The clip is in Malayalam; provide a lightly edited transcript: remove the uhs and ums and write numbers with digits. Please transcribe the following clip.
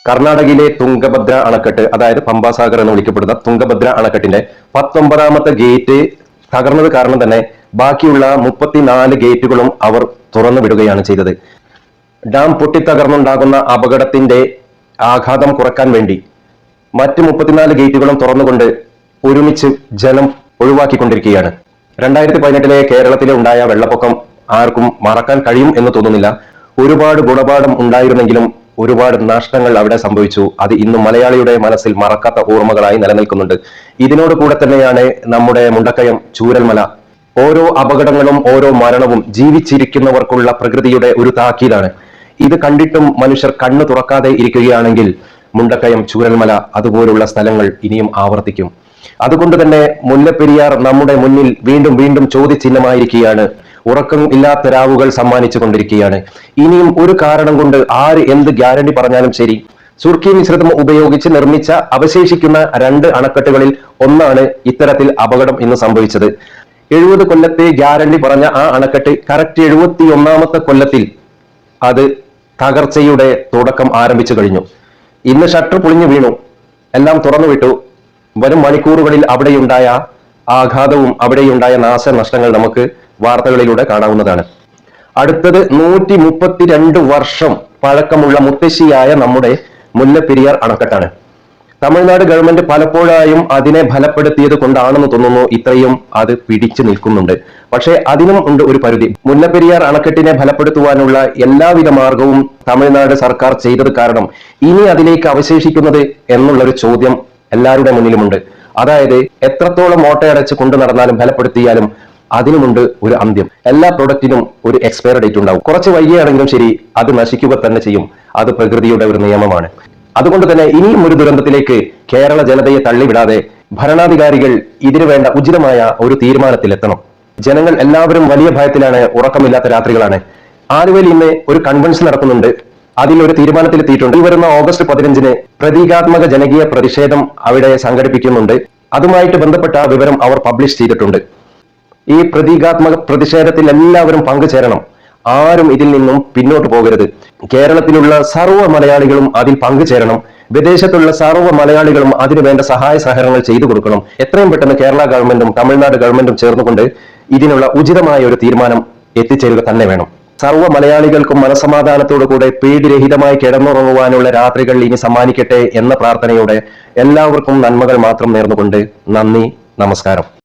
കർണാടകയിലെ തുംഗഭദ്ര അണക്കെട്ട്, അതായത് പമ്പാസാഗർ എന്ന് വിളിക്കപ്പെടുന്ന തുംഗഭദ്ര അണക്കെട്ടിന്റെ 19ാമത്തെ ഗേറ്റ് തകർന്നത് കാരണം തന്നെ ബാക്കിയുള്ള 34 ഗേറ്റുകളും അവർ തുറന്നു വിടുകയാണ് ചെയ്തത്. ഡാം പൊട്ടിത്തകർന്നുണ്ടാകുന്ന അപകടത്തിന്റെ ആഘാതം കുറക്കാൻ വേണ്ടി മറ്റ് 34 ഗേറ്റുകളും തുറന്നുകൊണ്ട് ഒരുമിച്ച് ജലം ഒഴിവാക്കിക്കൊണ്ടിരിക്കുകയാണ്. 2018 കേരളത്തിലെ ഉണ്ടായ വെള്ളപ്പൊക്കം ആർക്കും മറക്കാൻ കഴിയും എന്ന് തോന്നുന്നില്ല. ഒരുപാട് ഗുണപാഠം ഉണ്ടായിരുന്നെങ്കിലും ഒരുപാട് നഷ്ടങ്ങൾ അവിടെ സംഭവിച്ചു. അത് ഇന്നും മലയാളിയുടെ മനസ്സിൽ മറക്കാത്ത ഓർമ്മകളായി നിലനിൽക്കുന്നുണ്ട്. ഇതിനോട് കൂടെ തന്നെയാണ് നമ്മുടെ മുണ്ടക്കയം ചൂരൽമല. ഓരോ അപകടങ്ങളും ഓരോ മരണവും ജീവിച്ചിരിക്കുന്നവർക്കുള്ള പ്രകൃതിയുടെ ഒരു താക്കീതാണ്. ഇത് കണ്ടിട്ടും മനുഷ്യർ കണ്ണു തുറക്കാതെ ഇരിക്കുകയാണെങ്കിൽ മുണ്ടക്കയം ചൂരൽമല അതുപോലുള്ള സ്ഥലങ്ങൾ ഇനിയും ആവർത്തിക്കും. അതുകൊണ്ട് തന്നെ മുല്ലപ്പെരിയാർ നമ്മുടെ മുന്നിൽ വീണ്ടും വീണ്ടും ചോദ്യചിഹ്നമായിരിക്കുകയാണ്. ഉറക്കം ഇല്ലാത്ത രാവുകൾ സമ്മാനിച്ചു കൊണ്ടിരിക്കുകയാണ്. ഇനിയും ഒരു കാരണം കൊണ്ട് ആര് എന്ത് ഗ്യാരണ്ടി പറഞ്ഞാലും ശരി, സുർക്കി മിശ്രിതം ഉപയോഗിച്ച് നിർമ്മിച്ച അവശേഷിക്കുന്ന 2 അണക്കെട്ടുകളിൽ ഒന്നാണ് ഇത്തരത്തിൽ അപകടം ഇന്ന് സംഭവിച്ചത്. 70 കൊല്ലത്തെ ഗ്യാരണ്ടി പറഞ്ഞ ആ അണക്കെട്ട് കറക്റ്റ് 71ാമത്തെ കൊല്ലത്തിൽ അത് തകർച്ചയുടെ തുടക്കം ആരംഭിച്ചു കഴിഞ്ഞു. ഇന്ന് ഷട്ടർ പൊളിഞ്ഞു വീണു, എല്ലാം തുറന്നു വിട്ടു. വരും മണിക്കൂറുകളിൽ അവിടെയുണ്ടായ ആഘാതവും അവിടെയുണ്ടായ നാശനഷ്ടങ്ങൾ നമുക്ക് വാർത്തകളിലൂടെ കാണാവുന്നതാണ്. അടുത്തത് 132 വർഷം പഴക്കമുള്ള മുത്തശ്ശിയായ നമ്മുടെ മുല്ലപ്പെരിയാർ അണക്കെട്ടാണ്. തമിഴ്നാട് ഗവൺമെന്റ് പലപ്പോഴായും അതിനെ ഫലപ്പെടുത്തിയത് കൊണ്ടാണെന്ന് തോന്നുന്നു ഇത്രയും അത് പിടിച്ചു നിൽക്കുന്നുണ്ട്. പക്ഷേ അതിനും ഉണ്ട് ഒരു പരിധി. മുല്ലപ്പെരിയാർ അണക്കെട്ടിനെ ഫലപ്പെടുത്തുവാനുള്ള എല്ലാവിധ മാർഗവും തമിഴ്നാട് സർക്കാർ ചെയ്തത് കാരണം ഇനി അതിലേക്ക് അവശേഷിക്കുന്നത് എന്നുള്ളൊരു ചോദ്യം എല്ലാവരുടെ മുന്നിലുമുണ്ട്. അതായത് എത്രത്തോളം ഓട്ടയടച്ച് കൊണ്ടു നടന്നാലും ഫലപ്പെടുത്തിയാലും അതിനുമുണ്ട് ഒരു അന്ത്യം. എല്ലാ പ്രൊഡക്റ്റിനും ഒരു എക്സ്പയർ ഡേറ്റ് ഉണ്ടാവും. കുറച്ച് വൈകിയാണെങ്കിലും ശരി, അത് നശിക്കുക തന്നെ ചെയ്യും. അത് പ്രകൃതിയുടെ ഒരു നിയമമാണ്. അതുകൊണ്ട് തന്നെ ഇനിയും ഒരു ദുരന്തത്തിലേക്ക് കേരള ജനതയെ തള്ളിവിടാതെ ഭരണാധികാരികൾ ഇതിനു വേണ്ട ഉചിതമായ ഒരു തീരുമാനത്തിലെത്തണം. ജനങ്ങൾ എല്ലാവരും വലിയ ഭയത്തിലാണ്, ഉറക്കമില്ലാത്ത രാത്രികളാണ്. ആലുവയിൽ ഇന്ന് ഒരു കൺവെൻഷൻ നടക്കുന്നുണ്ട്. അതിൽ ഒരു തീരുമാനത്തിലെത്തിയിട്ടുണ്ട്. ഈ വരുന്ന ഓഗസ്റ്റ് 15 പ്രതീകാത്മക ജനകീയ പ്രതിഷേധം അവിടെ സംഘടിപ്പിക്കുന്നുണ്ട്. അതുമായിട്ട് ബന്ധപ്പെട്ട വിവരം അവർ പബ്ലിഷ് ചെയ്തിട്ടുണ്ട്. ഈ പ്രതീകാത്മക പ്രതിഷേധത്തിൽ എല്ലാവരും പങ്കുചേരണം. ആരും ഇതിൽ നിന്നും പിന്നോട്ട് പോകരുത്. കേരളത്തിലുള്ള സർവ്വ മലയാളികളും അതിൽ പങ്കുചേരണം. വിദേശത്തുള്ള സർവ്വ മലയാളികളും അതിനു വേണ്ട സഹായ സഹകരണങ്ങൾ ചെയ്തു കൊടുക്കണം. എത്രയും പെട്ടെന്ന് കേരള ഗവൺമെന്റും തമിഴ്നാട് ഗവൺമെന്റും ചേർന്നുകൊണ്ട് ഇതിനുള്ള ഉചിതമായ ഒരു തീരുമാനം എത്തിച്ചേരുക തന്നെ വേണം. സർവ്വ മലയാളികൾക്കും മനസമാധാനത്തോടു കൂടെ പേടിരഹിതമായി കിടന്നുറങ്ങുവാനുള്ള രാത്രികൾ ഇനി സമ്മാനിക്കട്ടെ എന്ന പ്രാർത്ഥനയോടെ എല്ലാവർക്കും നന്മകൾ മാത്രം നേർന്നുകൊണ്ട് നന്ദി, നമസ്കാരം.